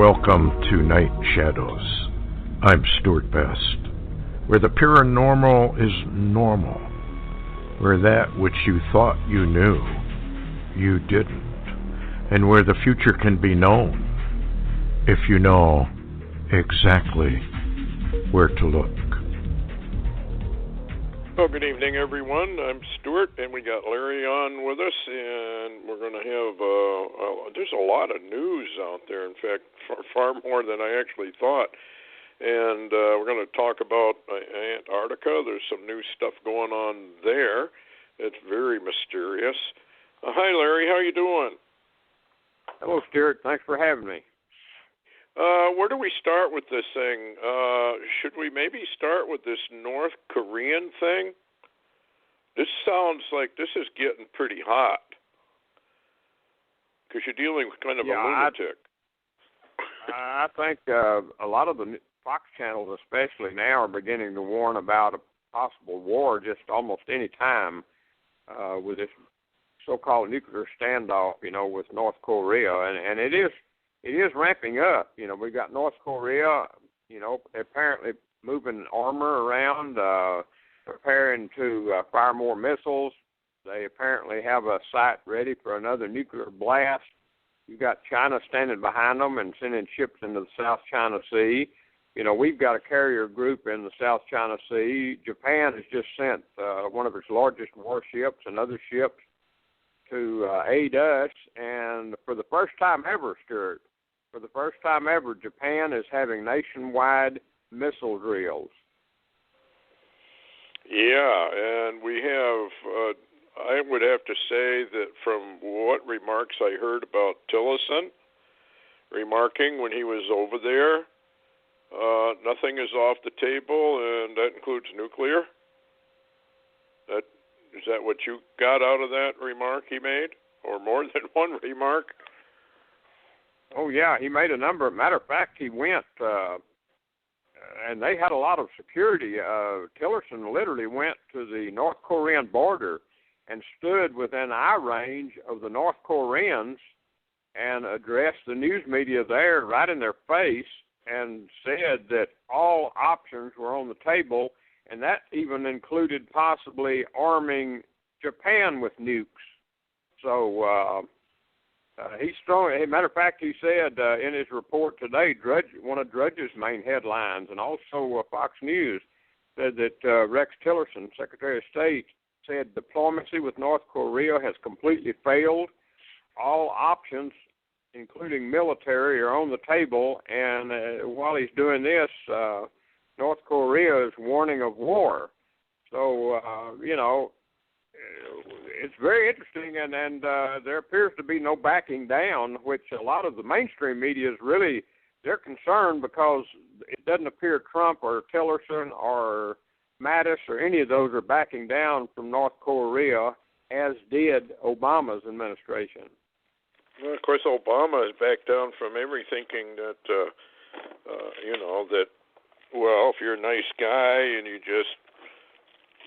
Welcome to Night Shadows. I'm Stuart Best, where the paranormal is normal, where that which you thought you knew, you didn't, and where the future can be known if you know exactly where to look. Well, good evening, everyone. I'm Stuart, and we got Larry on with us, and we're going to have, there's a lot of news out there, in fact, far more than I actually thought. And we're going to talk about Antarctica. There's some new stuff going on there. It's very mysterious. Hi, Larry. How you doing? Hello, Stuart. Thanks for having me. Where do we start with this thing? Should we maybe start with this North Korean thing? This sounds like this is getting pretty hot because you're dealing with kind of a lunatic. I think a lot of the Fox channels, especially now, are beginning to warn about a possible war just almost any time with this so-called nuclear standoff, with North Korea, and it is ramping up. We've got North Korea, apparently moving armor around, preparing to fire more missiles. They apparently have a site ready for another nuclear blast. You've got China standing behind them and sending ships into the South China Sea. We've got a carrier group in the South China Sea. Japan has just sent one of its largest warships and other ships to aid us. And for the first time ever, Stuart, Japan is having nationwide missile drills. Yeah, and we have, I would have to say that from what remarks I heard about Tillerson remarking when he was over there, nothing is off the table, and that includes nuclear. Is that what you got out of that remark he made, or more than one remark? Oh, yeah, he made a number. Matter of fact, he went, and they had a lot of security. Tillerson literally went to the North Korean border and stood within eye range of the North Koreans and addressed the news media there right in their face and said that all options were on the table, and that even included possibly arming Japan with nukes. So, he's strong. As a matter of fact, he said in his report today, one of Drudge's main headlines, and also Fox News, said that Rex Tillerson, Secretary of State, said diplomacy with North Korea has completely failed. All options, including military, are on the table, and while he's doing this, North Korea is warning of war. So, it's very interesting, and there appears to be no backing down, which a lot of the mainstream media is really, they're concerned because it doesn't appear Trump or Tillerson or Mattis or any of those are backing down from North Korea, as did Obama's administration. Well, of course, Obama has backed down from every thinking that, that, well, if you're a nice guy and you just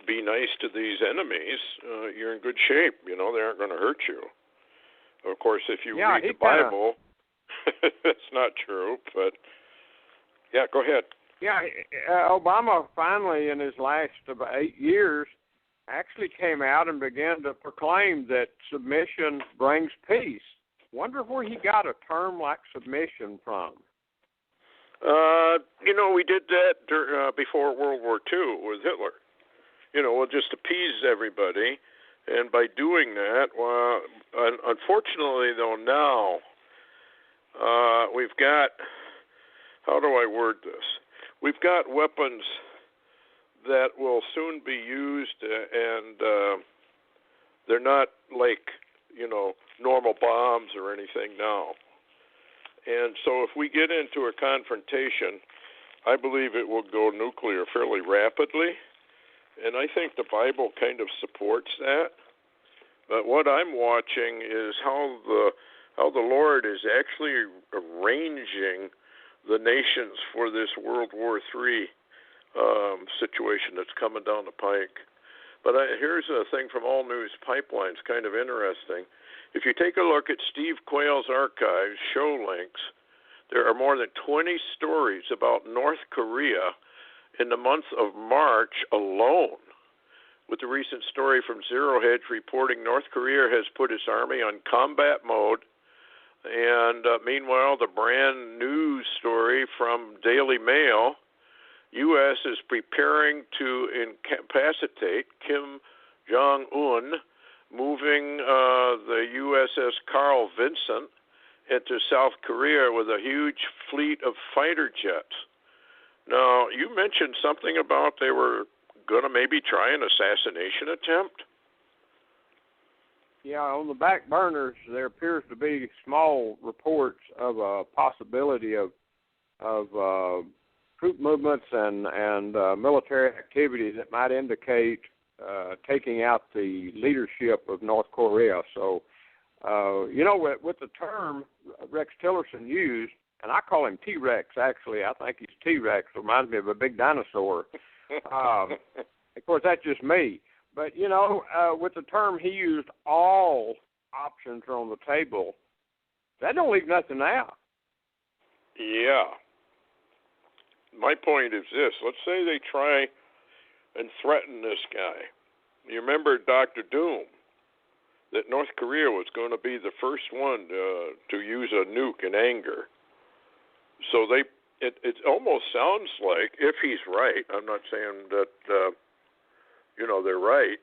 be nice to these enemies, you're in good shape. They aren't going to hurt you. Of course, if you read the Bible, that's not true, but yeah, go ahead. Yeah, Obama finally, in his last about 8 years, actually came out and began to proclaim that submission brings peace. Wonder where he got a term like submission from. We did that before World War II with Hitler. We'll just appease everybody. And by doing that, unfortunately, though, now we've got, how do I word this? We've got weapons that will soon be used, and they're not like, normal bombs or anything now. And so if we get into a confrontation, I believe it will go nuclear fairly rapidly. And I think the Bible kind of supports that. But what I'm watching is how the Lord is actually arranging the nations for this World War III situation that's coming down the pike. But here's a thing from All News Pipelines, kind of interesting. If you take a look at Steve Quayle's archives, show links, there are more than 20 stories about North Korea in the month of March alone, with the recent story from Zero Hedge reporting North Korea has put its army on combat mode. And meanwhile, the brand new story from Daily Mail, U.S. is preparing to incapacitate Kim Jong-un, moving the USS Carl Vinson into South Korea with a huge fleet of fighter jets. Now, you mentioned something about they were going to maybe try an assassination attempt? Yeah, on the back burners, there appears to be small reports of a possibility of troop movements and military activity that might indicate taking out the leadership of North Korea. So, with the term Rex Tillerson used, and I call him T-Rex, actually. I think he's T-Rex. Reminds me of a big dinosaur. Of course, that's just me. But, with the term he used, all options are on the table. That don't leave nothing out. Yeah. My point is this. Let's say they try and threaten this guy. You remember Dr. Doom, that North Korea was going to be the first one to use a nuke in anger. So it almost sounds like, if he's right, I'm not saying that, they're right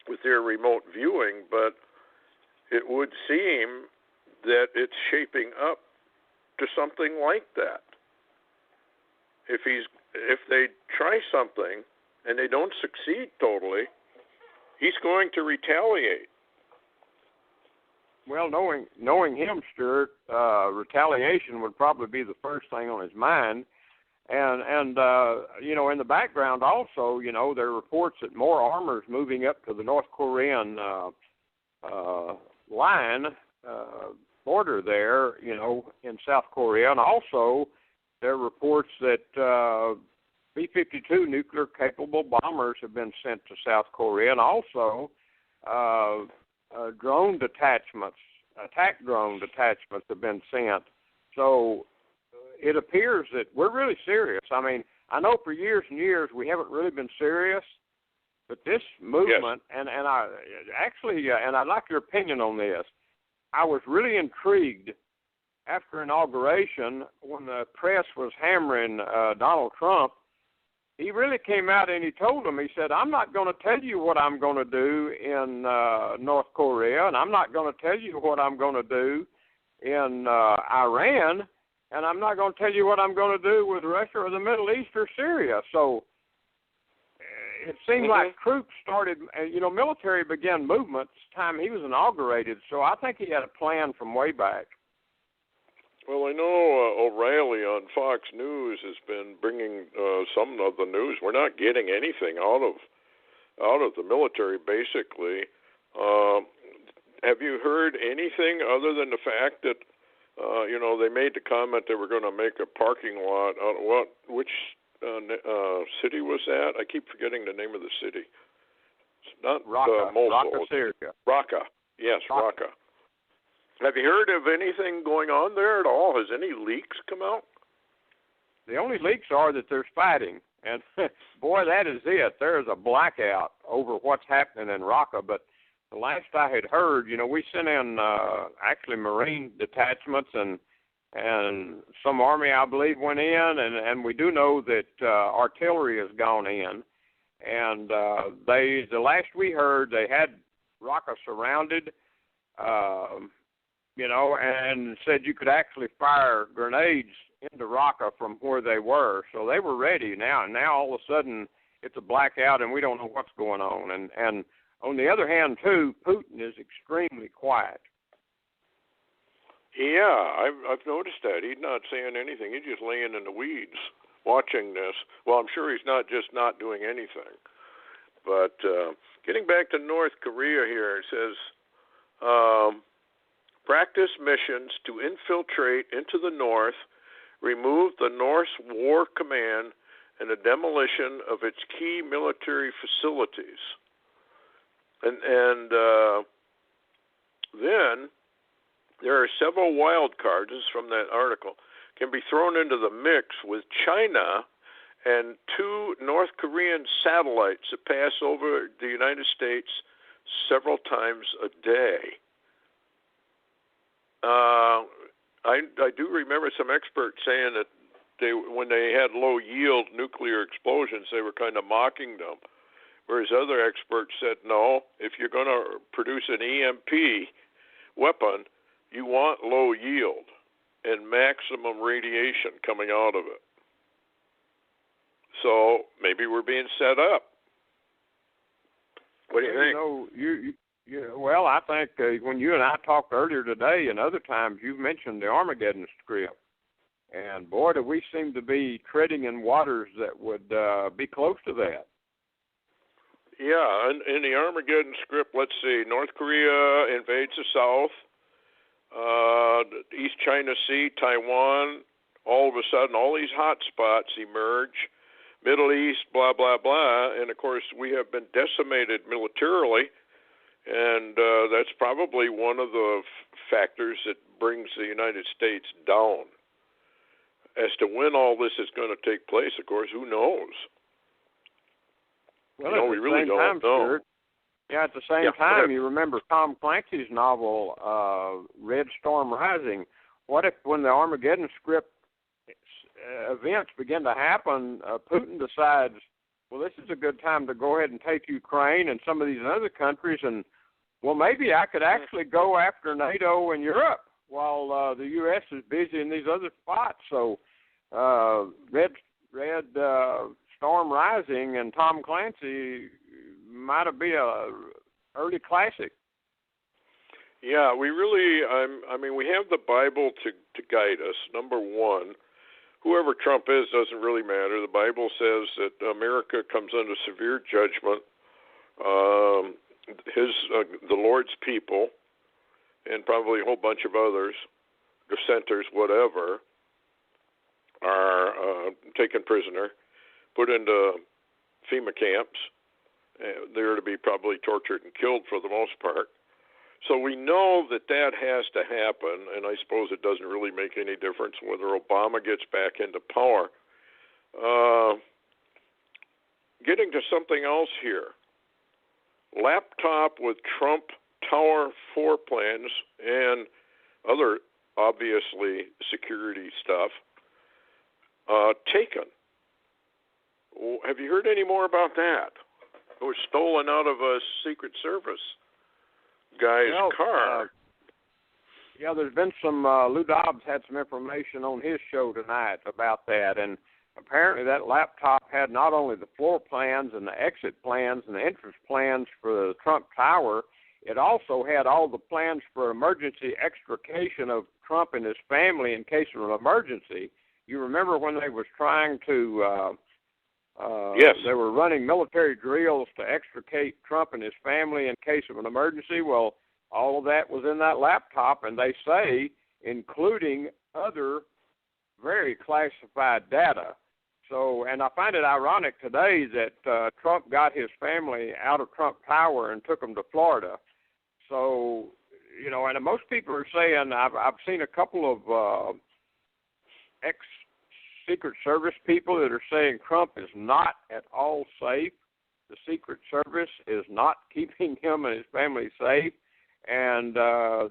with their remote viewing, but it would seem that it's shaping up to something like that. If they try something and they don't succeed totally, he's going to retaliate. Well, knowing him, Stuart, retaliation would probably be the first thing on his mind. And in the background also, there are reports that more armor is moving up to the North Korean line, border there, in South Korea. And also there are reports that B-52 nuclear-capable bombers have been sent to South Korea, and also drone detachments, attack drone detachments have been sent. So it appears that we're really serious. I mean, I know for years and years we haven't really been serious, but this movement, yes. and I actually, and I'd like your opinion on this, I was really intrigued after inauguration when the press was hammering Donald Trump. He really came out and he told them, he said, I'm not going to tell you what I'm going to do in North Korea, and I'm not going to tell you what I'm going to do in Iran, and I'm not going to tell you what I'm going to do with Russia or the Middle East or Syria. So it seemed like troops started, military began movements time he was inaugurated, so I think he had a plan from way back. Well, I know O'Reilly on Fox News has been bringing some of the news. We're not getting anything out of the military, basically. Have you heard anything other than the fact that they made the comment they were going to make a parking lot out of which city was that? I keep forgetting the name of the city. It's not Raqqa, Mosul. Raqqa, Syria. Raqqa. Yes, Raqqa. Have you heard of anything going on there at all? Has any leaks come out? The only leaks are that there's fighting. And, boy, that is it. There is a blackout over what's happening in Raqqa. But the last I had heard, we sent in actually Marine detachments and some Army, I believe, went in. And we do know that artillery has gone in. And the last we heard, they had Raqqa surrounded, and said you could actually fire grenades into Raqqa from where they were. So they were ready now. And now all of a sudden it's a blackout and we don't know what's going on. And on the other hand, too, Putin is extremely quiet. Yeah, I've noticed that. He's not saying anything. He's just laying in the weeds watching this. Well, I'm sure he's not just not doing anything. But getting back to North Korea here, it says, practice missions to infiltrate into the North, remove the North War Command, and the demolition of its key military facilities. And then there are several wild cards, this is from that article, can be thrown into the mix with China and 2 North Korean satellites that pass over the United States several times a day. I do remember some experts saying that when they had low yield nuclear explosions, they were kind of mocking them. Whereas other experts said, no, if you're going to produce an EMP weapon, you want low yield and maximum radiation coming out of it. So maybe we're being set up. What do you think? Well, I think when you and I talked earlier today and other times, you've mentioned the Armageddon script. And boy, do we seem to be treading in waters that would be close to that. Yeah, in the Armageddon script, let's see, North Korea invades the South, East China Sea, Taiwan, all of a sudden all these hot spots emerge, Middle East, blah, blah, blah, and of course we have been decimated militarily, and that's probably one of the factors that brings the United States down. As to when all this is going to take place, of course, who knows? Well, we really don't know. Stuart, at the same time, you remember Tom Clancy's novel, Red Storm Rising. What if when the Armageddon script events begin to happen, Putin decides, well, this is a good time to go ahead and take Ukraine and some of these other countries, and, well, maybe I could actually go after NATO and Europe while the U.S. is busy in these other spots. So Red Storm Rising and Tom Clancy might be a early classic. Yeah, we really, we have the Bible to guide us. Number one, whoever Trump is doesn't really matter. The Bible says that America comes under severe judgment. The Lord's people, and probably a whole bunch of others, dissenters, whatever, are taken prisoner, put into FEMA camps. They're to be probably tortured and killed for the most part. So we know that has to happen, and I suppose it doesn't really make any difference whether Obama gets back into power. Getting to something else here. Laptop with Trump Tower 4 plans and other, obviously, security stuff taken. Have you heard any more about that? It was stolen out of a Secret Service guy's car. There's been some, Lou Dobbs had some information on his show tonight about that, and apparently that laptop had not only the floor plans and the exit plans and the entrance plans for the Trump Tower, it also had all the plans for emergency extrication of Trump and his family in case of an emergency. You remember when they was trying to, yes, they were running military drills to extricate Trump and his family in case of an emergency? Well, all of that was in that laptop, and they say, including other very classified data. So, and I find it ironic today that Trump got his family out of Trump Tower and took them to Florida. So, and most people are saying, I've seen a couple of ex-Secret Service people that are saying Trump is not at all safe. The Secret Service is not keeping him and his family safe, and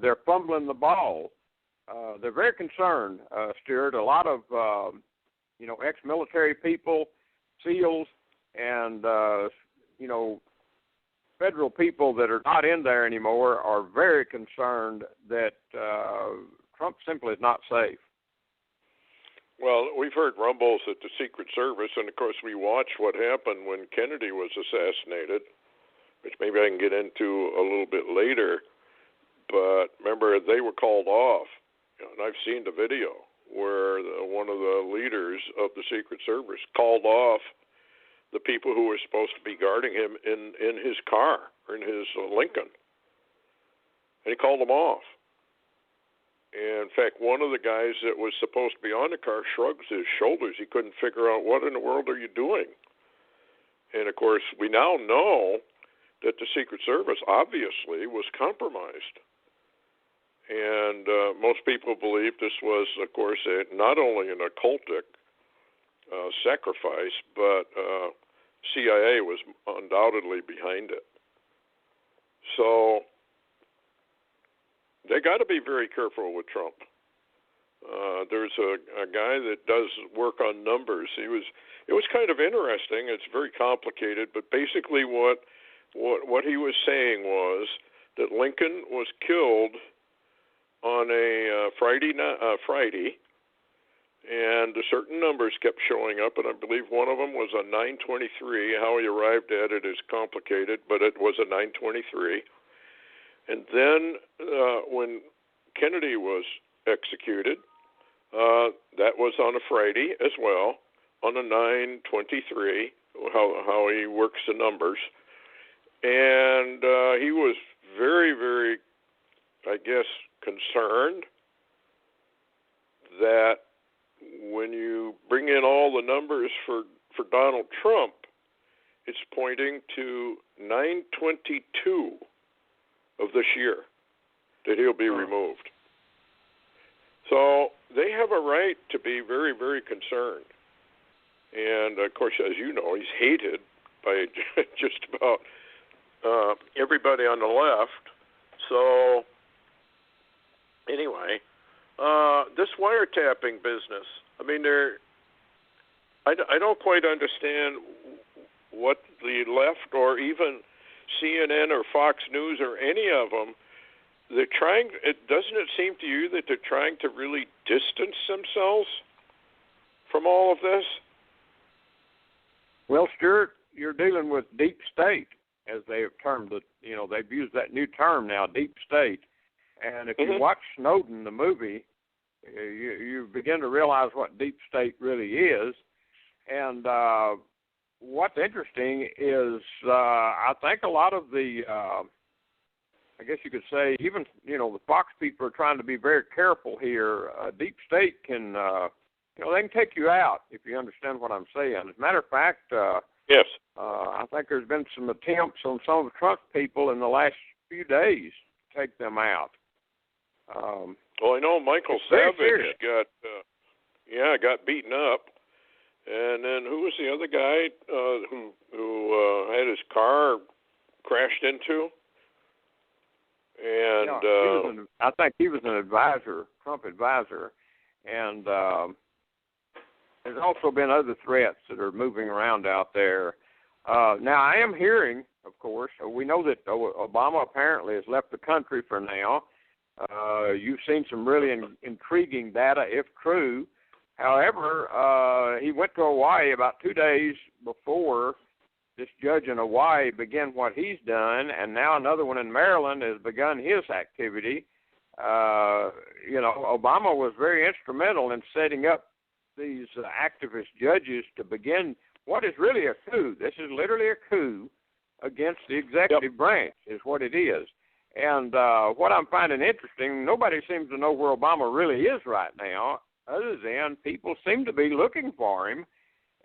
they're fumbling the ball. They're very concerned, Stuart. A lot of, ex-military people, SEALs, and, federal people that are not in there anymore are very concerned that Trump simply is not safe. Well, we've heard rumbles at the Secret Service, and of course we watched what happened when Kennedy was assassinated, which maybe I can get into a little bit later. But remember, they were called off, and I've seen the video where one of the leaders of the Secret Service called off the people who were supposed to be guarding him in his car, or in his Lincoln. And he called them off. And in fact, one of the guys that was supposed to be on the car shrugs his shoulders. He couldn't figure out, what in the world are you doing? And of course, we now know that the Secret Service obviously was compromised. And most people believe this was, of course, not only an occultic sacrifice, but CIA was undoubtedly behind it. So they got to be very careful with Trump. There's a guy that does work on numbers. It was kind of interesting. It's very complicated, but basically what he was saying was that Lincoln was killed on a Friday, and certain numbers kept showing up, and I believe one of them was a 923. How he arrived at it is complicated, but it was a 923. And then when Kennedy was executed, that was on a Friday as well, on a 923, how he works the numbers. And he was very, very, I guess, concerned that when you bring in all the numbers for Donald Trump, it's pointing to 922 of this year that he'll be removed. So they have a right to be very, very concerned. And, of course, as you know, he's hated by just about everybody on the left. So, anyway, this wiretapping business, I mean, I don't quite understand what the left or even CNN or Fox News or any of them, doesn't it seem to you that they're trying to really distance themselves from all of this? Well, Stuart, you're dealing with deep state, as they have termed it. You know, they've used that new term now, deep state. And if you watch Snowden, the movie, you begin to realize what deep state really is. And what's interesting is I think a lot of the, I guess you could say, even, you know, the Fox people are trying to be very careful here. Deep state can, you know, they can take you out, if you understand what I'm saying. As a matter of fact, yes, I think there's been some attempts on some of the Trump people in the last few days to take them out. Well, I know Michael Savage got beaten up, and then who was the other guy who had his car crashed into? And I think he was an advisor, Trump advisor, and there's also been other threats that are moving around out there. Now, I am hearing, of course, we know that Obama apparently has left the country for now. You've seen some really intriguing data, if true. However, he went to Hawaii about 2 days before this judge in Hawaii began what he's done, and now another one in Maryland has begun his activity. You know, Obama was very instrumental in setting up these activist judges to begin what is really a coup. This is literally a coup against the executive branch is what it is. And what I'm finding interesting, nobody seems to know where Obama really is right now, other than people seem to be looking for him.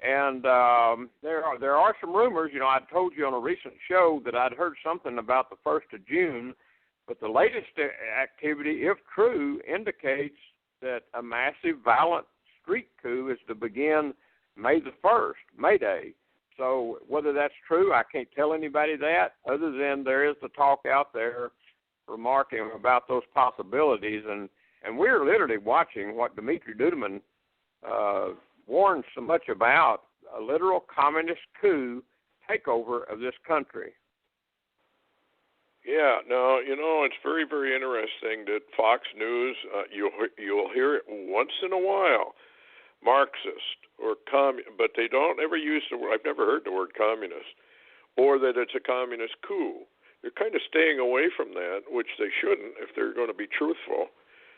And there are some rumors. You know, I told you on a recent show that I'd heard something about the 1st of June, but the latest activity, if true, indicates that a massive violent street coup is to begin May the 1st, May Day. So whether that's true, I can't tell anybody that, other than there is the talk out there remarking about those possibilities. And we're literally watching what Dmitry Duduman warned so much about, a literal communist coup takeover of this country. Yeah, no, you know, it's very, very interesting that Fox News, you'll hear it once in a while, Marxist or but they don't ever use the word, I've never heard the word communist, or that it's a communist coup. They're kind of staying away from that, which they shouldn't if they're going to be truthful,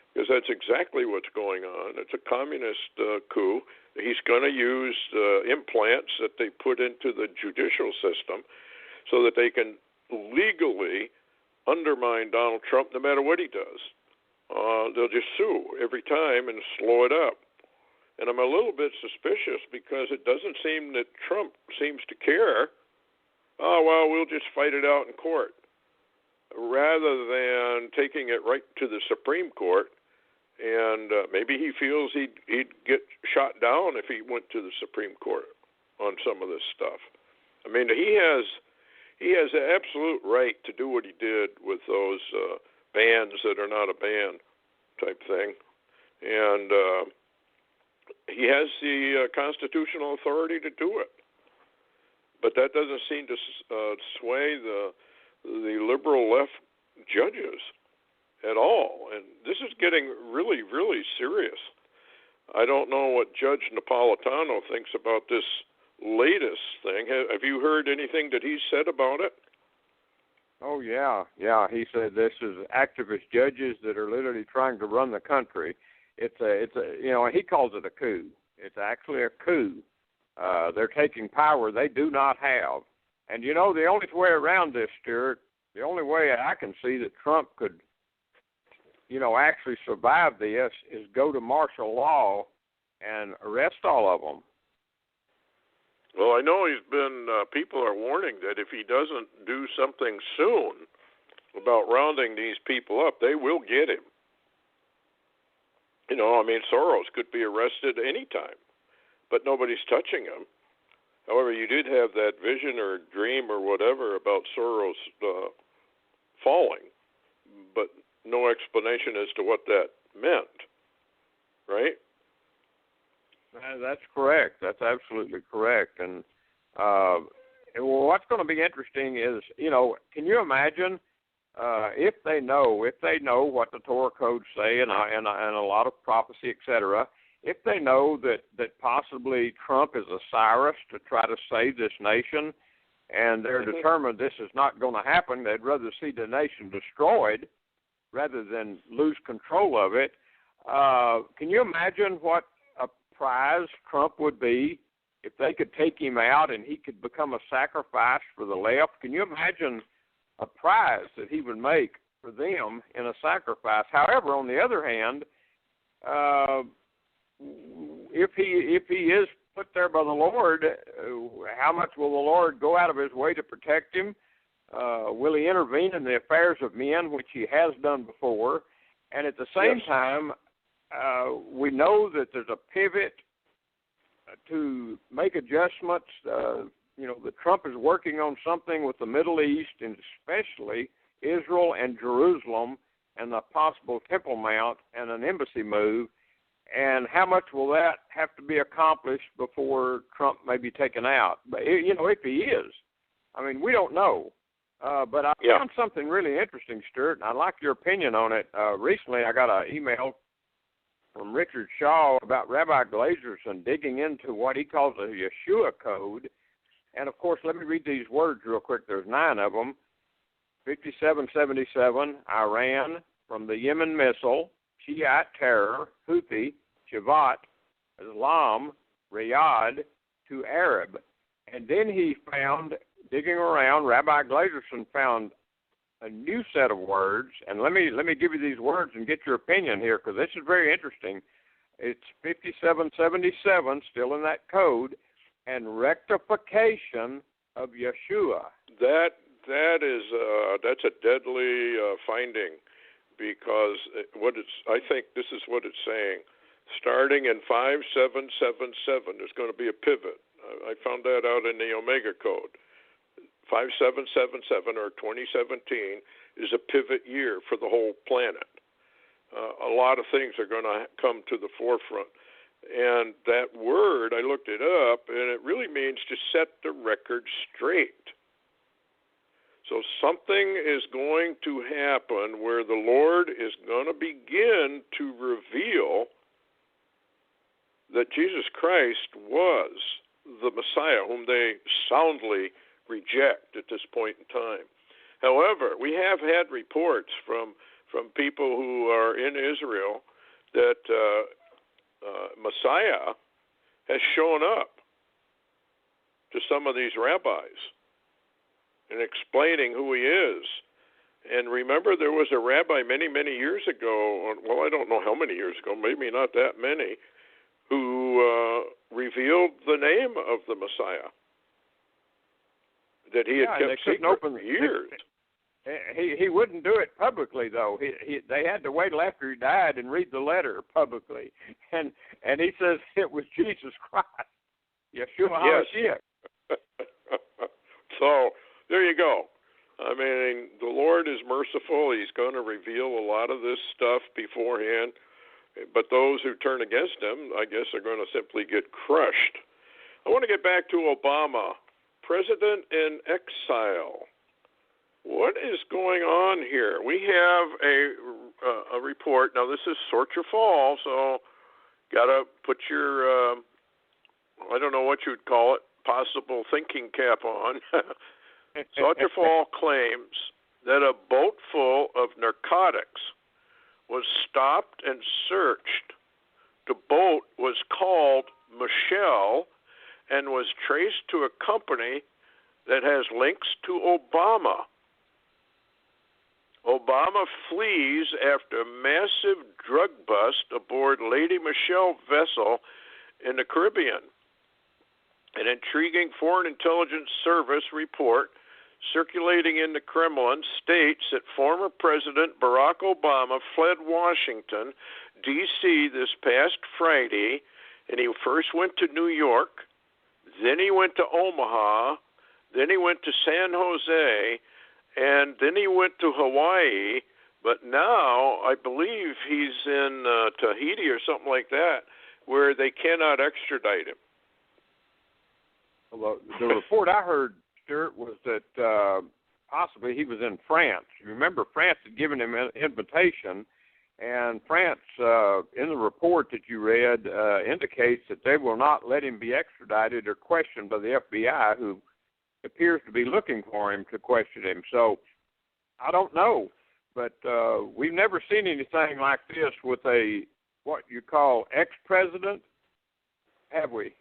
because that's exactly what's going on. It's a communist coup. He's going to use implants that they put into the judicial system so that they can legally undermine Donald Trump no matter what he does. They'll just sue every time and slow it up. And I'm a little bit suspicious because it doesn't seem that Trump seems to care. Oh, well, we'll just fight it out in court. rather than taking it right to the Supreme Court. And maybe he feels he'd get shot down if he went to the Supreme Court on some of this stuff. I mean, he has the absolute right to do what he did with those bans that are not a ban type thing. And he has the constitutional authority to do it. But that doesn't seem to sway the liberal left judges at all. And this is getting really, really serious. I don't know what Judge Napolitano thinks about this latest thing. Have you heard anything that he's said about it? Oh, yeah. He said this is activist judges that are literally trying to run the country. It's a he calls it a coup. It's actually a coup. They're taking power they do not have. And, the only way around this, Stuart, the only way I can see that Trump could, actually survive this is go to martial law and arrest all of them. Well, I know people are warning that if he doesn't do something soon about rounding these people up, they will get him. Soros could be arrested anytime, but nobody's touching him. However, you did have that vision or dream or whatever about Soros falling, but no explanation as to what that meant, right? That's correct. That's absolutely correct. And what's going to be interesting is, can you imagine if they know what the Torah codes say and a lot of prophecy, etc., if they know that possibly Trump is a Cyrus to try to save this nation, and they're determined this is not going to happen, they'd rather see the nation destroyed rather than lose control of it. Can you imagine what a prize Trump would be if they could take him out and he could become a sacrifice for the left? Can you imagine a prize that he would make for them in a sacrifice? However, on the other hand, if he is put there by the Lord, how much will the Lord go out of his way to protect him? Will he intervene in the affairs of men, which he has done before? And at the same time, we know that there's a pivot to make adjustments. That Trump is working on something with the Middle East, and especially Israel and Jerusalem, and the possible Temple Mount and an embassy move. And how much will that have to be accomplished before Trump may be taken out? But, if he is. We don't know. But I found something really interesting, Stuart, and I'd like your opinion on it. Recently I got an email from Richard Shaw about Rabbi Glazerson digging into what he calls a Yeshua code. And, of course, let me read these words real quick. There's 9 of them. 5777, Iran, from the Yemen missile, Shiite terror, Houthi, Shavat, Islam, Riyadh, to Arab. And then he found, digging around, Rabbi Glazerson found a new set of words. And let me give you these words and get your opinion here, because this is very interesting. It's 5777, still in that code, and rectification of Yeshua. That's a deadly finding, because I think this is what it's saying. Starting in 5777, there's going to be a pivot. I found that out in the Omega code. 5777 or 2017 is a pivot year for the whole planet. A lot of things are going to come to the forefront. And that word, I looked it up, and it really means to set the record straight. So something is going to happen where the Lord is going to begin to reveal that Jesus Christ was the Messiah, whom they soundly reject at this point in time. However, we have had reports from people who are in Israel that Messiah has shown up to some of these rabbis and explaining who he is. And remember, there was a rabbi many, many years ago, well, I don't know how many years ago, maybe not that many, who revealed the name of the Messiah that he had kept secret for years. He wouldn't do it publicly, though. They had to wait till after he died and read the letter publicly. And he says it was Jesus Christ. Yeshua HaMashiach. So there you go. I mean, the Lord is merciful. He's going to reveal a lot of this stuff beforehand. But those who turn against him, I guess, are going to simply get crushed. I want to get back to Obama, president in exile. What is going on here? We have a report. Now, this is sort your fall, so got to put your, I don't know what you'd call it, possible thinking cap on. Sauterfall claims that a boat full of narcotics was stopped and searched. The boat was called Michelle and was traced to a company that has links to Obama. Obama flees after massive drug bust aboard Lady Michelle vessel in the Caribbean. An intriguing Foreign Intelligence Service report circulating in the Kremlin states that former President Barack Obama fled Washington, D.C. this past Friday, and he first went to New York, then he went to Omaha, then he went to San Jose, and then he went to Hawaii, but now I believe he's in Tahiti or something like that, where they cannot extradite him. Well, the report I heard, Stuart, was that possibly he was in France. You remember, France had given him an invitation, and France, in the report that you read, indicates that they will not let him be extradited or questioned by the FBI, who appears to be looking for him to question him. So I don't know, but we've never seen anything like this with a what you call ex-president, have we?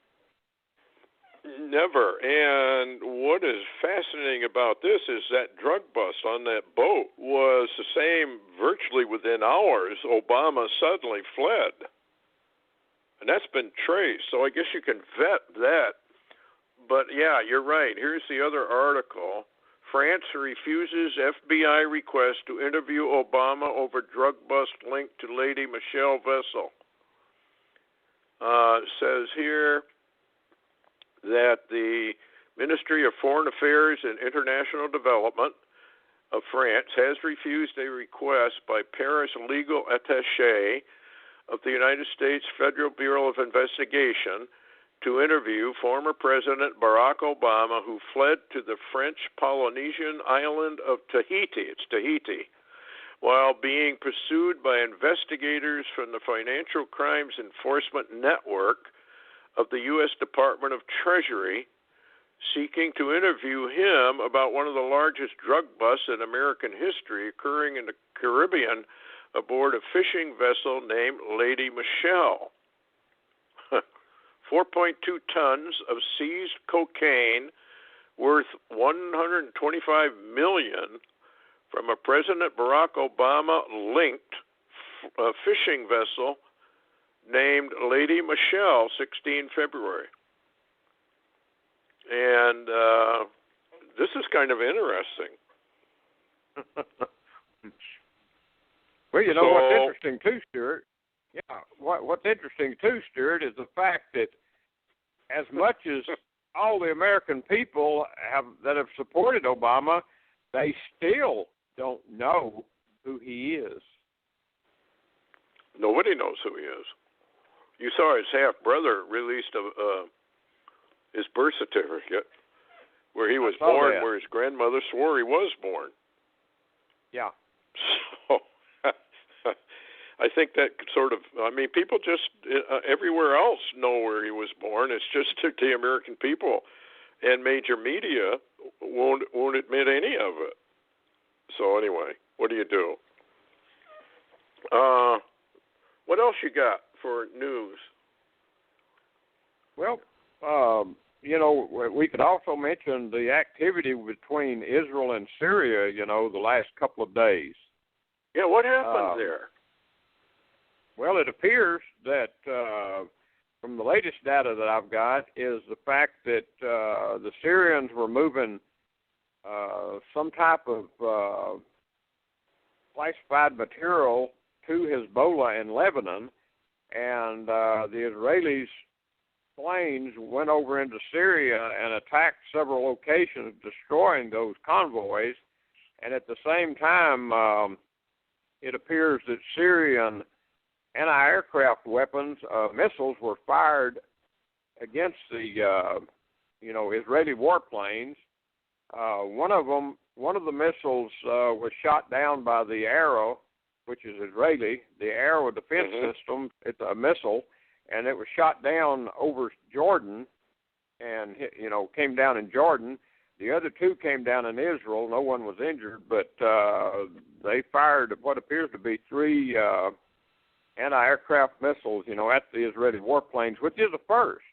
Never. And what is fascinating about this is that drug bust on that boat was the same virtually within hours. Obama suddenly fled. And that's been traced. So I guess you can vet that. But, yeah, you're right. Here's the other article. France refuses FBI request to interview Obama over drug bust linked to Lady Michelle vessel. It says here that the Ministry of Foreign Affairs and International Development of France has refused a request by Paris legal attaché of the United States Federal Bureau of Investigation to interview former President Barack Obama, who fled to the French Polynesian island of Tahiti. It's Tahiti. While being pursued by investigators from the Financial Crimes Enforcement Network of the U.S. Department of Treasury, seeking to interview him about one of the largest drug busts in American history occurring in the Caribbean aboard a fishing vessel named Lady Michelle. 4.2 tons of seized cocaine worth $125 million from a President Barack Obama-linked fishing vessel named Lady Michelle, 16 February. And this is kind of interesting. Well, you know what's interesting too, Stuart? Yeah, what's interesting too, Stuart, is the fact that as much as all the American people that have supported Obama, they still don't know who he is. Nobody knows who he is. You saw his half-brother released his birth certificate where he was born, where his grandmother swore he was born. Yeah. So I think that sort of, I mean, people just everywhere else know where he was born. It's just the American people and major media won't admit any of it. So anyway, what do you do? What else you got for news? Well, you know, we could also mention the activity between Israel and Syria, you know, the last couple of days. Yeah, what happened there? Well, it appears that from the latest data that I've got is the fact that the Syrians were moving some type of classified material to Hezbollah in Lebanon, and the Israelis' planes went over into Syria and attacked several locations, destroying those convoys. And at the same time, it appears that Syrian anti-aircraft weapons, missiles, were fired against the Israeli warplanes. One of the missiles was shot down by the Arrow, which is Israeli. The Arrow defense system, it's a missile, and it was shot down over Jordan, and came down in Jordan. The other two came down in Israel. No one was injured, but they fired what appears to be 3 anti-aircraft missiles, at the Israeli warplanes, which is a first.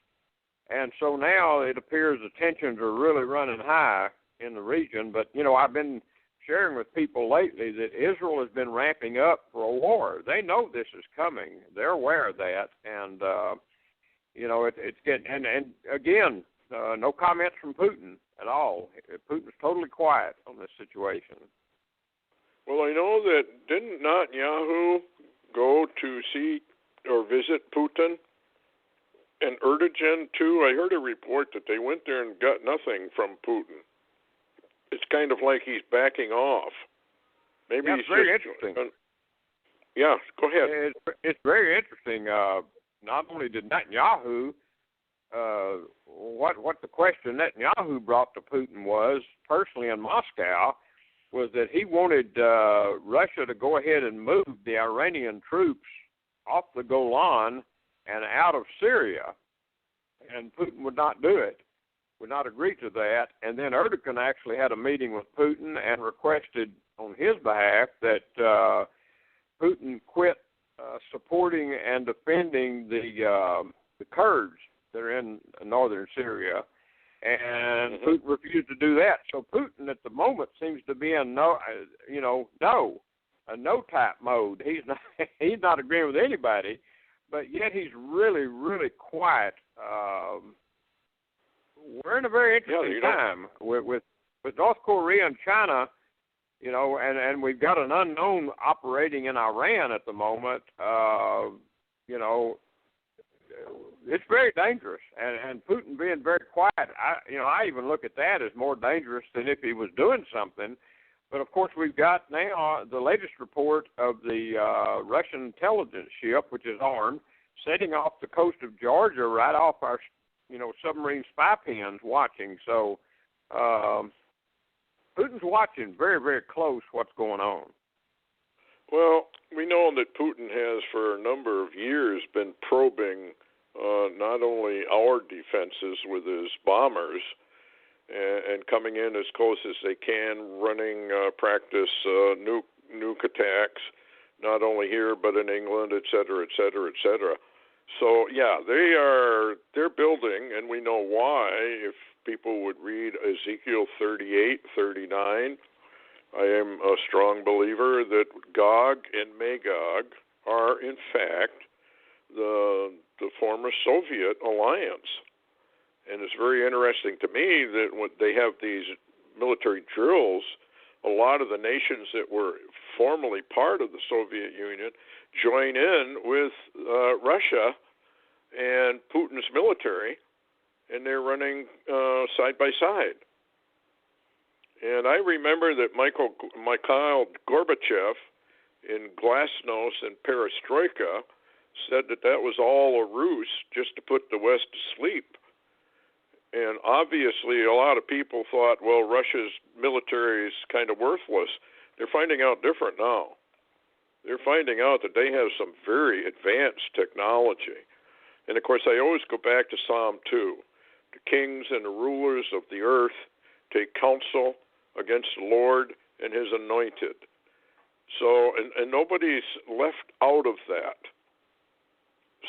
And so now it appears the tensions are really running high in the region. But, I've been sharing with people lately that Israel has been ramping up for a war. They know this is coming. They're aware of that. And, it's getting, and again, no comments from Putin at all. Putin's totally quiet on this situation. Well, I know that didn't Netanyahu go to see or visit Putin and Erdogan too? I heard a report that they went there and got nothing from Putin. It's kind of like he's backing off. Maybe yeah, he's very interesting. Yeah, go ahead. It's very interesting. Not only did Netanyahu, what the question Netanyahu brought to Putin was, personally in Moscow, was that he wanted Russia to go ahead and move the Iranian troops off the Golan and out of Syria. And Putin would not do it, would not agree to that. And then Erdogan actually had a meeting with Putin and requested on his behalf that Putin quit supporting and defending the Kurds that are in northern Syria. And Putin refused to do that. So Putin at the moment seems to be in no type mode. He's not agreeing with anybody, but yet he's really, really quiet. We're in a very interesting time with North Korea and China, and we've got an unknown operating in Iran at the moment. It's very dangerous, and Putin being very quiet, I even look at that as more dangerous than if he was doing something. But, of course, we've got now the latest report of the Russian intelligence ship, which is armed, setting off the coast of Georgia right off our, submarine spy pens watching. So Putin's watching very, very close what's going on. Well, we know that Putin has for a number of years been probing not only our defenses with his bombers and coming in as close as they can, running practice nuke attacks, not only here but in England, et cetera, et cetera, et cetera. So, yeah, they're building, and we know why. If people would read Ezekiel 38:39, I am a strong believer that Gog and Magog are, in fact, the former Soviet alliance. And it's very interesting to me that when they have these military drills, a lot of the nations that were formerly part of the Soviet Union join in with Russia and Putin's military, and they're running side by side. And I remember that Mikhail Gorbachev in Glasnost and Perestroika said that was all a ruse just to put the West to sleep. And obviously a lot of people thought, well, Russia's military is kind of worthless. They're finding out different now. They're finding out that they have some very advanced technology. And, of course, I always go back to Psalm 2. The kings and the rulers of the earth take counsel against the Lord and his anointed. So, and nobody's left out of that.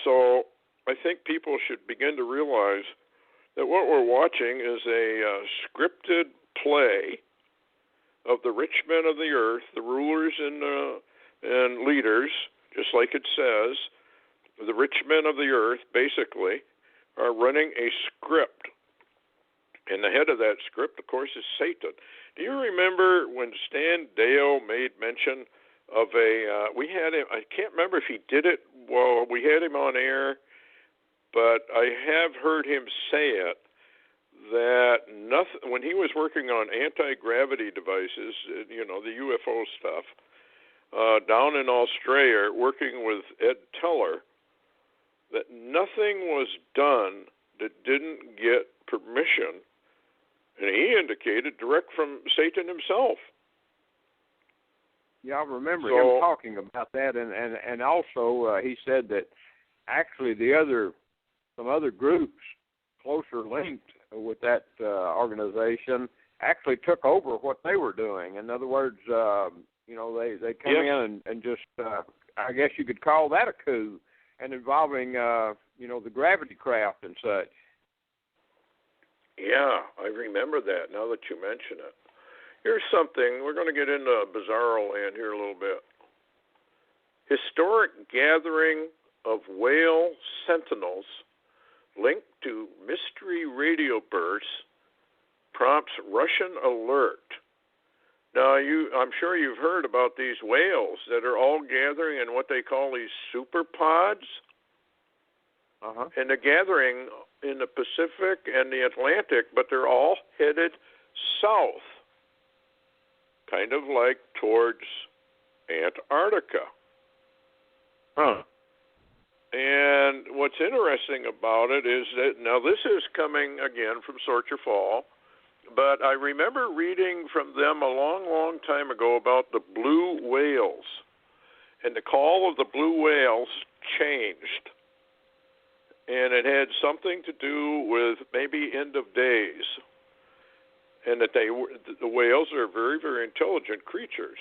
So I think people should begin to realize that what we're watching is a scripted play of the rich men of the earth, the rulers and leaders, just like it says. The rich men of the earth, basically, are running a script. And the head of that script, of course, is Satan. Do you remember when Stan Dale made mention of we had him, I can't remember if he did it while we had him on air, but I have heard him say it, that nothing, when he was working on anti-gravity devices, the UFO stuff, down in Australia, working with Ed Teller, that nothing was done that didn't get permission, and he indicated direct from Satan himself. Yeah, I remember him talking about that, and also he said that actually some other groups closer linked with that organization actually took over what they were doing. In other words, they come in and just, I guess you could call that a coup, and involving, the gravity craft and such. Yeah, I remember that now that you mention it. Here's something, we're going to get into bizarro land here a little bit. Historic gathering of whale sentinels linked to mystery radio bursts prompts Russian alert. Now, I'm sure you've heard about these whales that are all gathering in what they call these super pods. Uh-huh. And they're gathering in the Pacific and the Atlantic, but they're all headed south, kind of like towards Antarctica. Huh. And what's interesting about it is that, now this is coming again from Sorcher Fall, but I remember reading from them a long, long time ago about the blue whales. And the call of the blue whales changed. And it had something to do with maybe end of days. And that the whales are very, very intelligent creatures.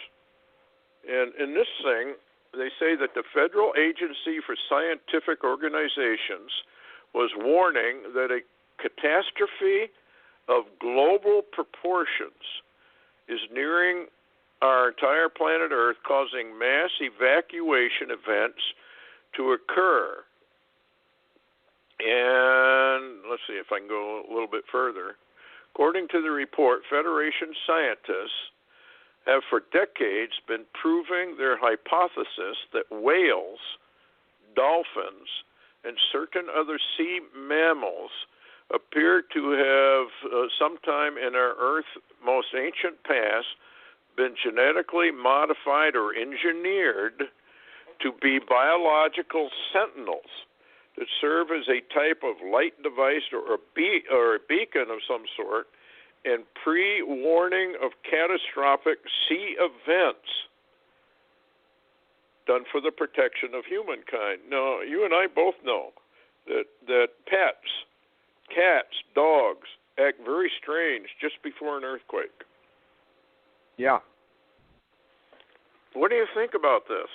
And in this thing, they say that the Federal Agency for Scientific Organizations was warning that a catastrophe of global proportions is nearing our entire planet Earth, causing mass evacuation events to occur. And let's see if I can go a little bit further. According to the report, Federation scientists have for decades been proving their hypothesis that whales, dolphins, and certain other sea mammals appear to have, sometime in our Earth's most ancient past, been genetically modified or engineered to be biological sentinels that serve as a type of light device or a beacon of some sort, and pre-warning of catastrophic sea events done for the protection of humankind. Now, you and I both know that pets, cats, dogs, act very strange just before an earthquake. Yeah. What do you think about this?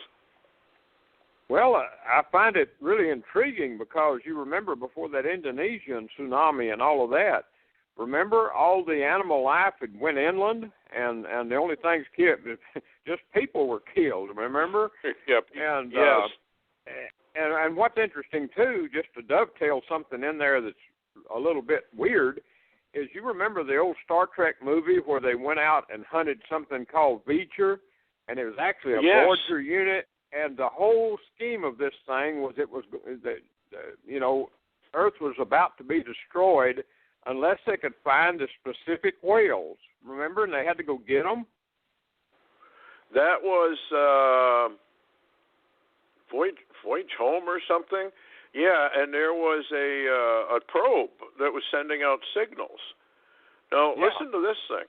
Well, I find it really intriguing because you remember before that Indonesian tsunami and all of that, remember all the animal life had went inland, and the only things killed, just people were killed, remember? Yep. And, yes. And what's interesting, too, just to dovetail something in there that's a little bit weird, is you remember the old Star Trek movie where they went out and hunted something called Beecher, and it was actually a Voyager unit, and the whole scheme of this thing was Earth was about to be destroyed unless they could find the specific whales. Remember? And they had to go get them? That was Voyage Home or something? Yeah, and there was a probe that was sending out signals. Now, listen to this thing.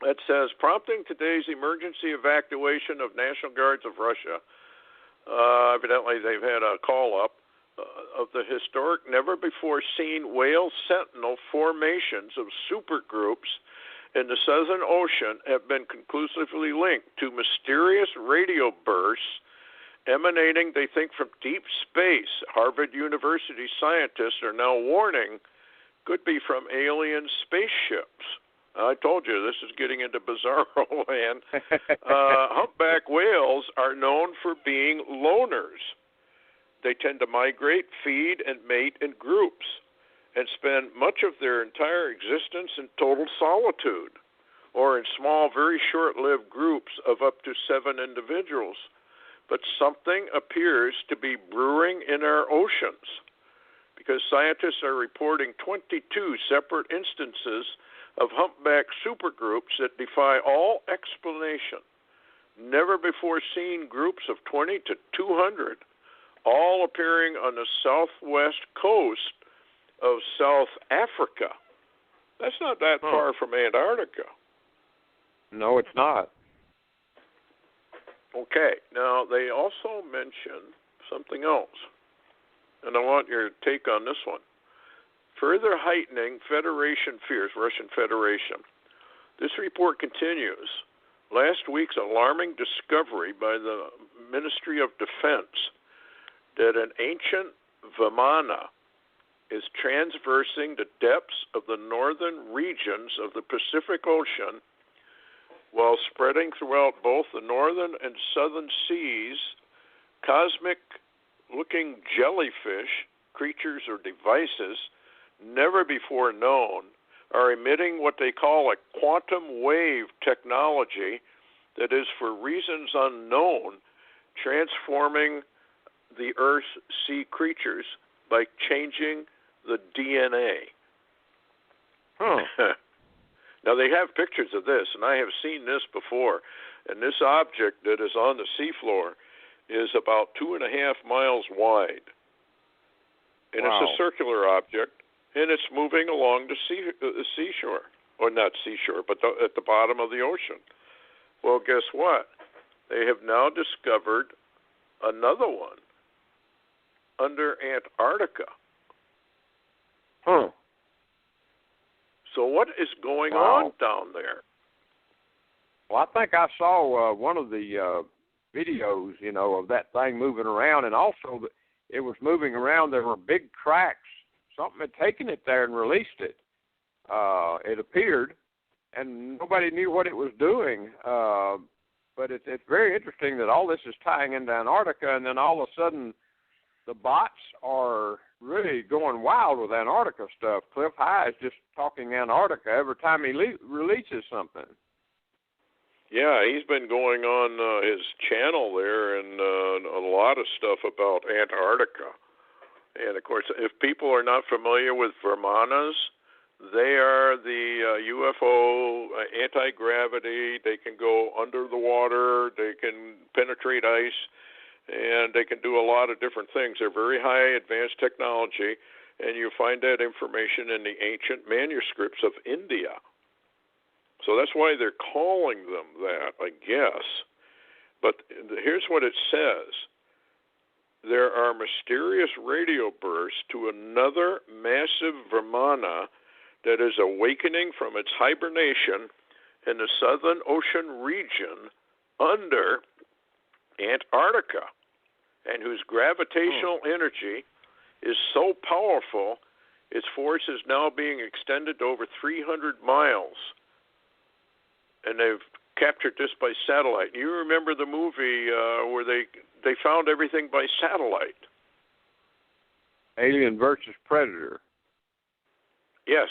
It says, prompting today's emergency evacuation of National Guards of Russia. Evidently, they've had a call-up of the historic, never-before-seen whale sentinel formations of supergroups in the Southern Ocean have been conclusively linked to mysterious radio bursts emanating, they think, from deep space. Harvard University scientists are now warning could be from alien spaceships. I told you, this is getting into bizarro land. Humpback whales are known for being loners. They tend to migrate, feed, and mate in groups and spend much of their entire existence in total solitude. or in small, very short-lived groups of up to 7 individuals. But something appears to be brewing in our oceans, because scientists are reporting 22 separate instances of humpback supergroups that defy all explanation. Never before seen groups of 20 to 200, all appearing on the southwest coast of South Africa. That's not that far from Antarctica. No, it's not. Okay, now they also mention something else, and I want your take on this one. Further heightening Federation fears, Russian Federation. This report continues. Last week's alarming discovery by the Ministry of Defense that an ancient Vimana is transversing the depths of the northern regions of the Pacific Ocean while spreading throughout both the northern and southern seas. Cosmic-looking jellyfish, creatures or devices never before known, are emitting what they call a quantum wave technology that is, for reasons unknown, transforming the Earth's sea creatures by changing the DNA. Now, they have pictures of this, and I have seen this before. And this object that is on the seafloor is about 2.5 miles wide. And wow. It's a circular object, and it's moving along the seashore. Or not seashore, but at the bottom of the ocean. Well, guess what? They have now discovered another one under Antarctica. So what is going on down there? Well, I think I saw one of the videos, of that thing moving around, and also it was moving around. There were big cracks. Something had taken it there and released it. It appeared, and nobody knew what it was doing. But it's very interesting that all this is tying into Antarctica, and then all of a sudden the bots are really going wild with Antarctica stuff. Cliff High is just talking Antarctica every time he releases something. Yeah, he's been going on his channel there and a lot of stuff about Antarctica. And, of course, if people are not familiar with Vimanas, they are the UFO anti-gravity. They can go under the water. They can penetrate ice. And they can do a lot of different things. They're very high advanced technology, and you find that information in the ancient manuscripts of India. So that's why they're calling them that, I guess. But here's what it says. There are mysterious radio bursts to another massive Vimana that is awakening from its hibernation in the Southern Ocean region under Antarctica, and whose gravitational energy is so powerful, its force is now being extended to over 300 miles. And they've captured this by satellite. You remember the movie where they found everything by satellite? Alien versus Predator. Yes.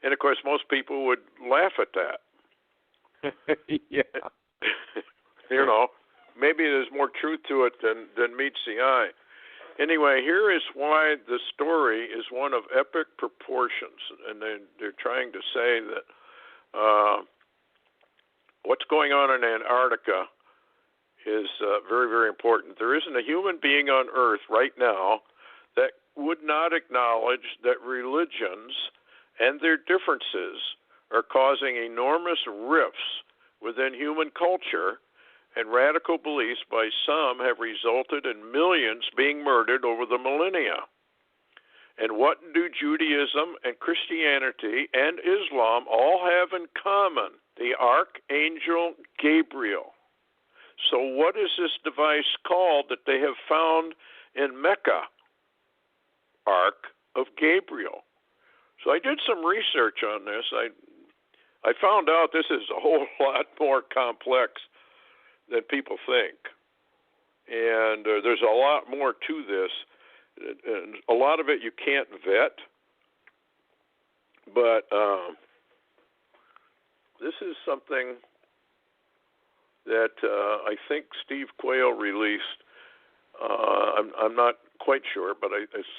And, of course, most people would laugh at that. Yeah. Maybe there's more truth to it than meets the eye. Anyway, here is why the story is one of epic proportions, and they're trying to say that what's going on in Antarctica is very, very important. There isn't a human being on Earth right now that would not acknowledge that religions and their differences are causing enormous rifts within human culture, and radical beliefs by some have resulted in millions being murdered over the millennia. And what do Judaism and Christianity and Islam all have in common? The Archangel Gabriel. So what is this device called that they have found in Mecca? Arc of Gabriel. So I did some research on this. I found out this is a whole lot more complex than people think. And there's a lot more to this. And a lot of it you can't vet. But this is something that I think Steve Quayle released. I'm not quite sure, but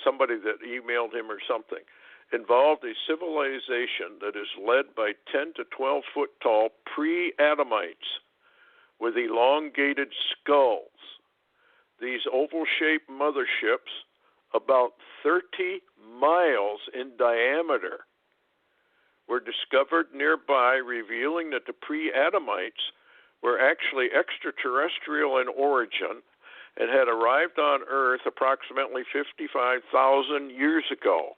somebody that emailed him or something, involved a civilization that is led by 10 to 12 foot tall pre-Adamites with elongated skulls. These oval-shaped motherships, about 30 miles in diameter, were discovered nearby, revealing that the pre-Adamites were actually extraterrestrial in origin and had arrived on Earth approximately 55,000 years ago.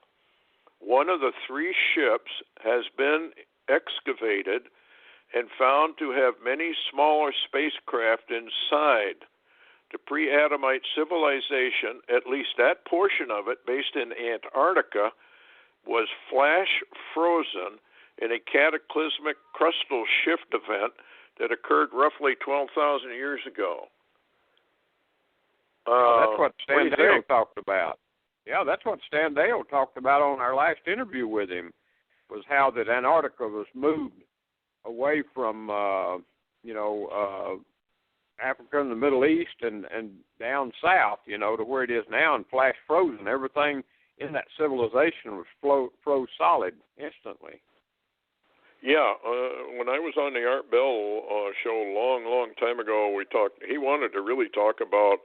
One of the 3 ships has been excavated and found to have many smaller spacecraft inside. The pre-Adamite civilization, at least that portion of it based in Antarctica, was flash frozen in a cataclysmic crustal shift event that occurred roughly 12,000 years ago. That's what Stan Dale talked about. Yeah, that's what Stan Dale talked about on our last interview with him, was how that Antarctica was moved away from, Africa and the Middle East and down south, to where it is now, and flash frozen. Everything in that civilization was froze solid instantly. Yeah, when I was on the Art Bell show long time ago, he wanted to really talk about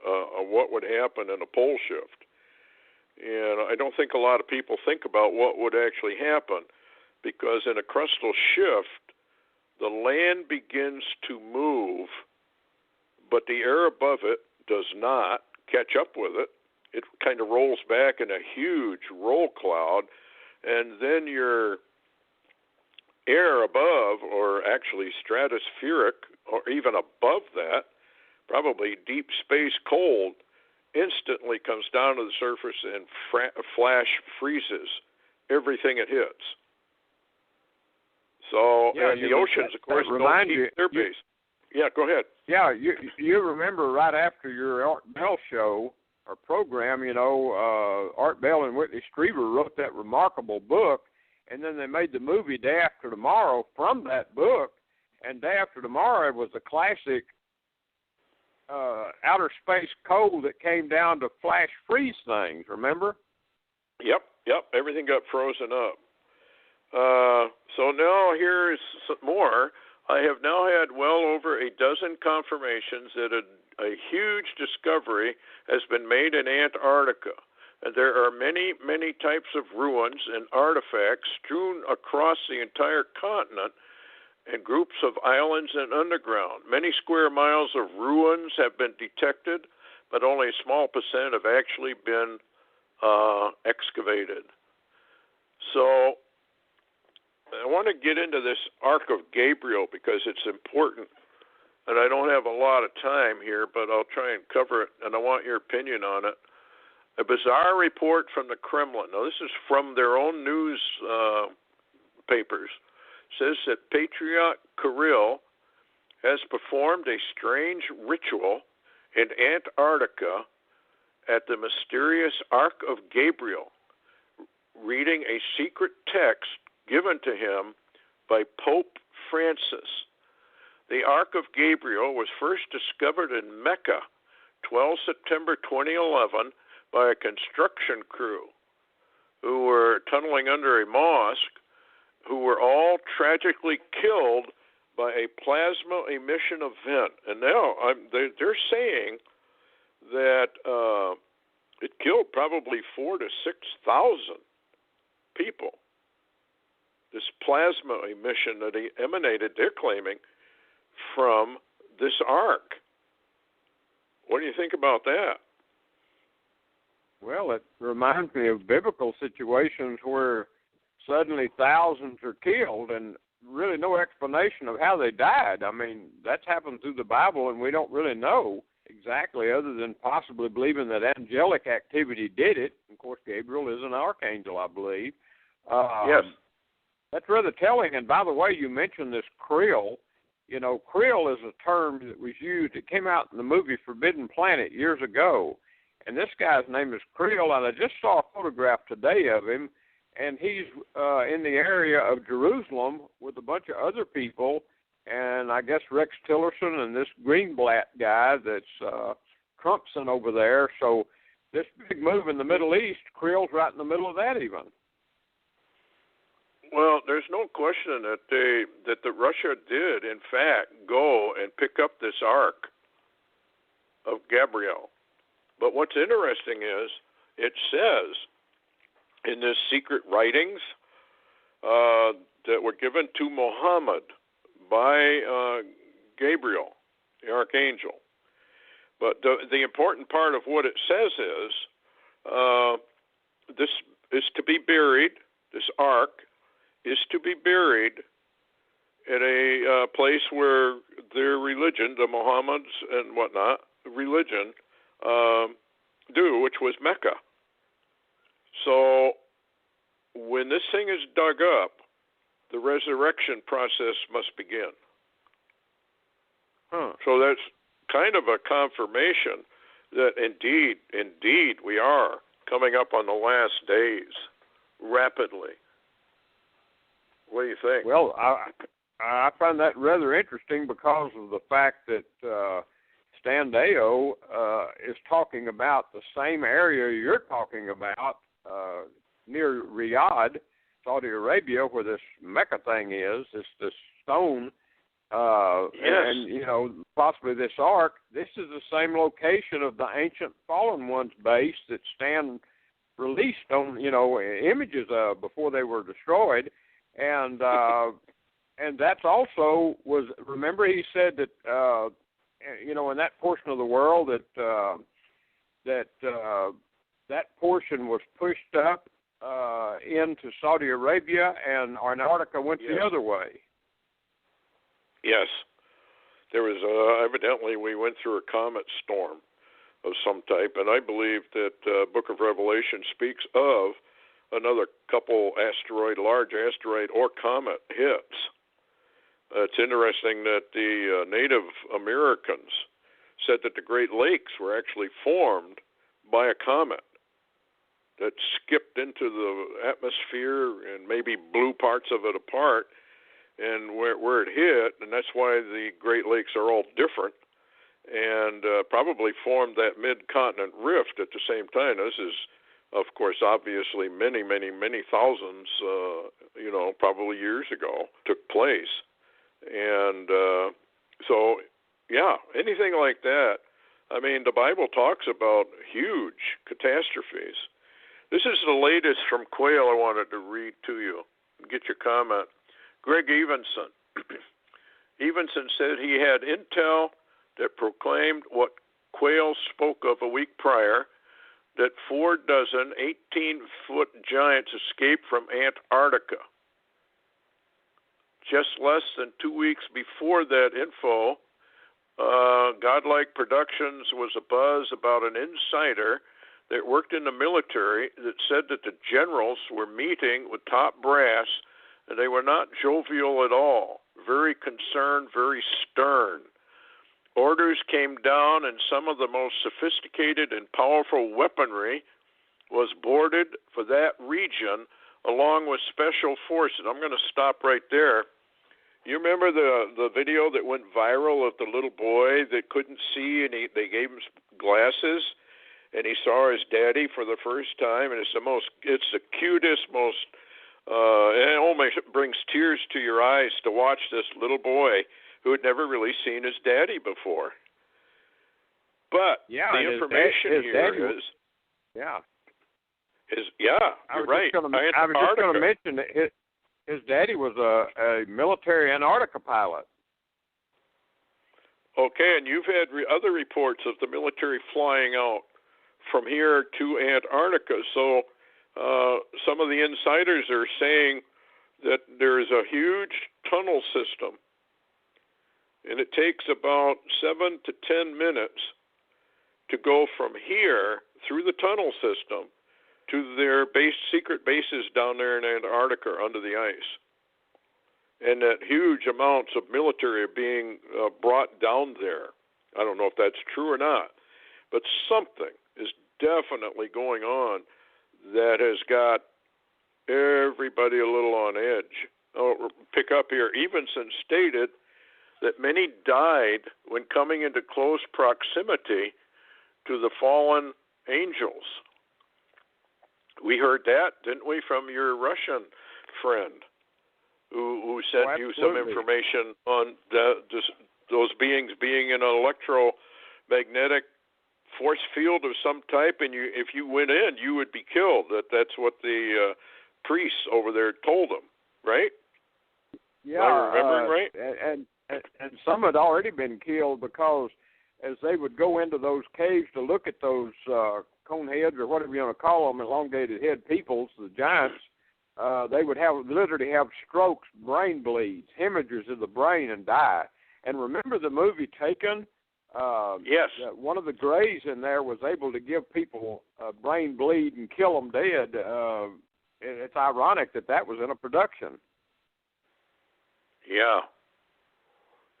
what would happen in a pole shift. And I don't think a lot of people think about what would actually happen, because in a crustal shift, the land begins to move, but the air above it does not catch up with it. It kind of rolls back in a huge roll cloud, and then your air above, or actually stratospheric, or even above that, probably deep space cold, instantly comes down to the surface and flash freezes everything it hits. So, and the oceans, of course, don't keep their base. Yeah, go ahead. Yeah, you remember right after your Art Bell show or program, Art Bell and Whitley Strieber wrote that remarkable book, and then they made the movie Day After Tomorrow from that book, and Day After Tomorrow was a classic outer space cold that came down to flash freeze things, remember? Yep, everything got frozen up. So now here's some more. I have now had well over a dozen confirmations that a huge discovery has been made in Antarctica. And there are many, many types of ruins and artifacts strewn across the entire continent, and groups of islands and underground. Many square miles of ruins have been detected, but only a small percent have actually been excavated. So I want to get into this Arc of Gabriel because it's important, and I don't have a lot of time here, but I'll try and cover it, and I want your opinion on it. A bizarre report from the Kremlin. Now, this is from their own news papers. Says that Patriarch Kirill has performed a strange ritual in Antarctica at the mysterious Arc of Gabriel, reading a secret text given to him by Pope Francis. The Arc of Gabriel was first discovered in Mecca, 12 September 2011, by a construction crew who were tunneling under a mosque, who were all tragically killed by a plasma emission event. And now they're saying that it killed probably 4,000 to 6,000 people. This plasma emission that emanated, they're claiming, from this ark. What do you think about that? Well, it reminds me of biblical situations where suddenly thousands are killed and really no explanation of how they died. I mean, that's happened through the Bible, and we don't really know exactly, other than possibly believing that angelic activity did it. Of course, Gabriel is an archangel, I believe. Yes. That's rather telling. And by the way, you mentioned this krill. You know, krill is a term that was used. It came out in the movie Forbidden Planet years ago. And this guy's name is Krill, and I just saw a photograph today of him, and he's in the area of Jerusalem with a bunch of other people, and I guess Rex Tillerson and this Greenblatt guy that's Trumpson over there. So this big move in the Middle East, Krill's right in the middle of that even. Well, there's no question that Russia did, in fact, go and pick up this Arc of Gabriel. But what's interesting is it says in this secret writings that were given to Muhammad by Gabriel, the archangel. But the important part of what it says is this is to be buried, this Ark is to be buried at a place where their religion, the Mohammeds and whatnot, religion, do, which was Mecca. So when this thing is dug up, the resurrection process must begin. So that's kind of a confirmation that indeed, we are coming up on the last days rapidly. What do you think? Well, I find that rather interesting because of the fact that Stan Deyo is talking about the same area you're talking about near Riyadh, Saudi Arabia, where this Mecca thing is, this stone, yes. and possibly this Ark. This is the same location of the ancient fallen ones base that Stan released on images of before they were destroyed. And that's also was. Remember, he said that in that portion of the world that portion was pushed up into Saudi Arabia, and Antarctica went the other way. Yes, there was evidently we went through a comet storm of some type, and I believe that Book of Revelation speaks of another couple large asteroid or comet hits. It's interesting that the Native Americans said that the Great Lakes were actually formed by a comet that skipped into the atmosphere and maybe blew parts of it apart, and where it hit, and that's why the Great Lakes are all different, and probably formed that mid-continent rift at the same time. This is, of course, obviously many, many, many thousands, probably years ago, took place. And anything like that. I mean, the Bible talks about huge catastrophes. This is the latest from Quail I wanted to read to you and get your comment. Greg Evenson. Evenson said he had intel that proclaimed what Quail spoke of a week prior, that 4 dozen 18-foot giants escaped from Antarctica. Just less than 2 weeks before that info, Godlike Productions was abuzz about an insider that worked in the military that said that the generals were meeting with top brass, and they were not jovial at all, very concerned, very stern. Orders came down, and some of the most sophisticated and powerful weaponry was boarded for that region, along with special forces. I'm going to stop right there. You remember the video that went viral of the little boy that couldn't see, and they gave him glasses, and he saw his daddy for the first time, and it's the cutest, most, and it almost brings tears to your eyes to watch this little boy who had never really seen his daddy before. But the information here is... Yeah. You're right. I was just going to mention that his daddy was a military Antarctica pilot. Okay, and you've had other reports of the military flying out from here to Antarctica. So some of the insiders are saying that there is a huge tunnel system, and it takes about 7 to 10 minutes to go from here through the tunnel system to their secret bases down there in Antarctica under the ice. And that huge amounts of military are being brought down there. I don't know if that's true or not, but something is definitely going on that has got everybody a little on edge. I'll pick up here. Evenson stated that many died when coming into close proximity to the fallen angels. We heard that, didn't we, from your Russian friend who sent you some information on those beings being in an electromagnetic force field of some type, and if you went in, you would be killed. That's what the priests over there told them, right? Yeah, am I remembering right? And some had already been killed because as they would go into those caves to look at those cone heads or whatever you want to call them, elongated head peoples, the giants, they would literally have strokes, brain bleeds, hemorrhages of the brain, and die. And remember the movie Taken? Yes. One of the Greys in there was able to give people a brain bleed and kill them dead. It's ironic that was in a production. Yeah.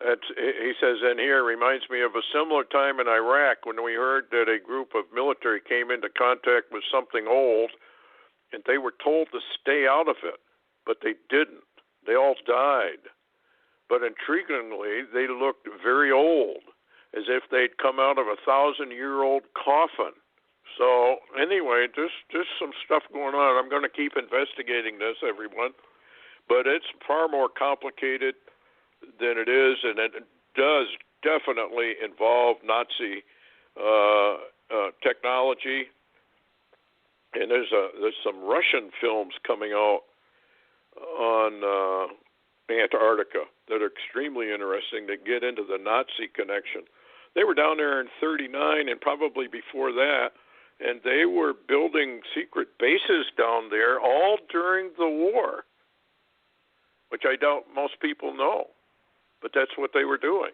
He says in here, reminds me of a similar time in Iraq when we heard that a group of military came into contact with something old, and they were told to stay out of it, but they didn't. They all died. But intriguingly, they looked very old, as if they'd come out of a 1,000-year-old coffin. So anyway, there's some stuff going on. I'm going to keep investigating this, everyone. But it's far more complicated than it is, and it does definitely involve Nazi technology. And there's some Russian films coming out on Antarctica that are extremely interesting that get into the Nazi connection. They were down there in 1939 and probably before that, and they were building secret bases down there all during the war, which I doubt most people know, but that's what they were doing.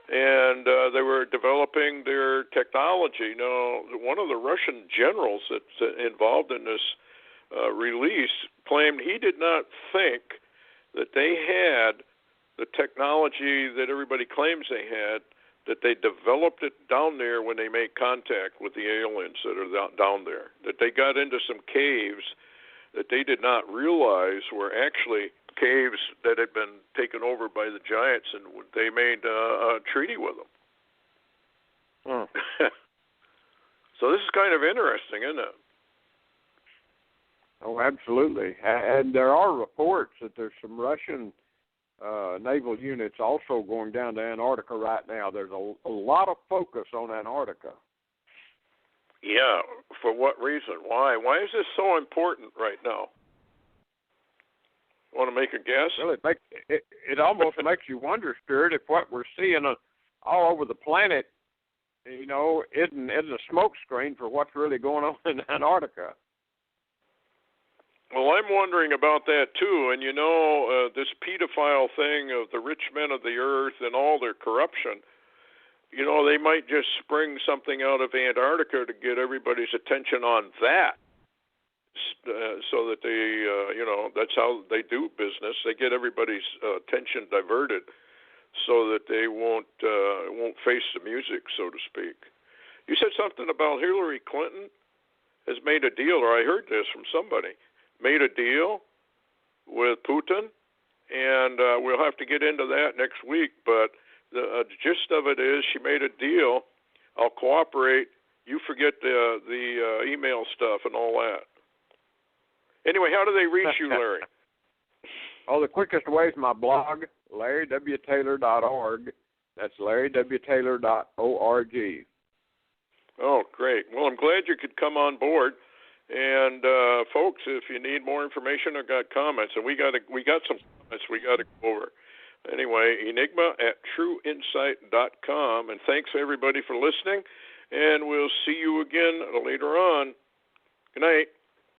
And they were developing their technology. Now, one of the Russian generals that's involved in this release claimed he did not think that they had the technology that everybody claims they had, that they developed it down there when they made contact with the aliens that are down there, that they got into some caves that they did not realize were actually caves that had been taken over by the giants, and they made a treaty with them. So this is kind of interesting, isn't it? Oh, absolutely. And there are reports that there's some Russian naval units also going down to Antarctica right now. There's a lot of focus on Antarctica. Yeah, for what reason? Why? Why is this so important right now? Want to make a guess? Well, it almost makes you wonder, Stuart, if what we're seeing all over the planet, isn't a smoke screen for what's really going on in Antarctica. Well, I'm wondering about that too. And this pedophile thing of the rich men of the earth and all their corruption, they might just spring something out of Antarctica to get everybody's attention on that. So that they, that's how they do business. They get everybody's attention diverted, so that they won't face the music, so to speak. You said something about Hillary Clinton has made a deal, or I heard this from somebody, made a deal with Putin, and we'll have to get into that next week. But the gist of it is, she made a deal. I'll cooperate. You forget the email stuff and all that. Anyway, how do they reach you, Larry? The quickest way is my blog, LarryWTaylor.org. That's LarryWTaylor.org. Oh, great. Well, I'm glad you could come on board. And folks, if you need more information or got comments, and we got some comments we got to go over. Anyway, enigma@trueinsight.com. And thanks everybody for listening. And we'll see you again later on. Good night.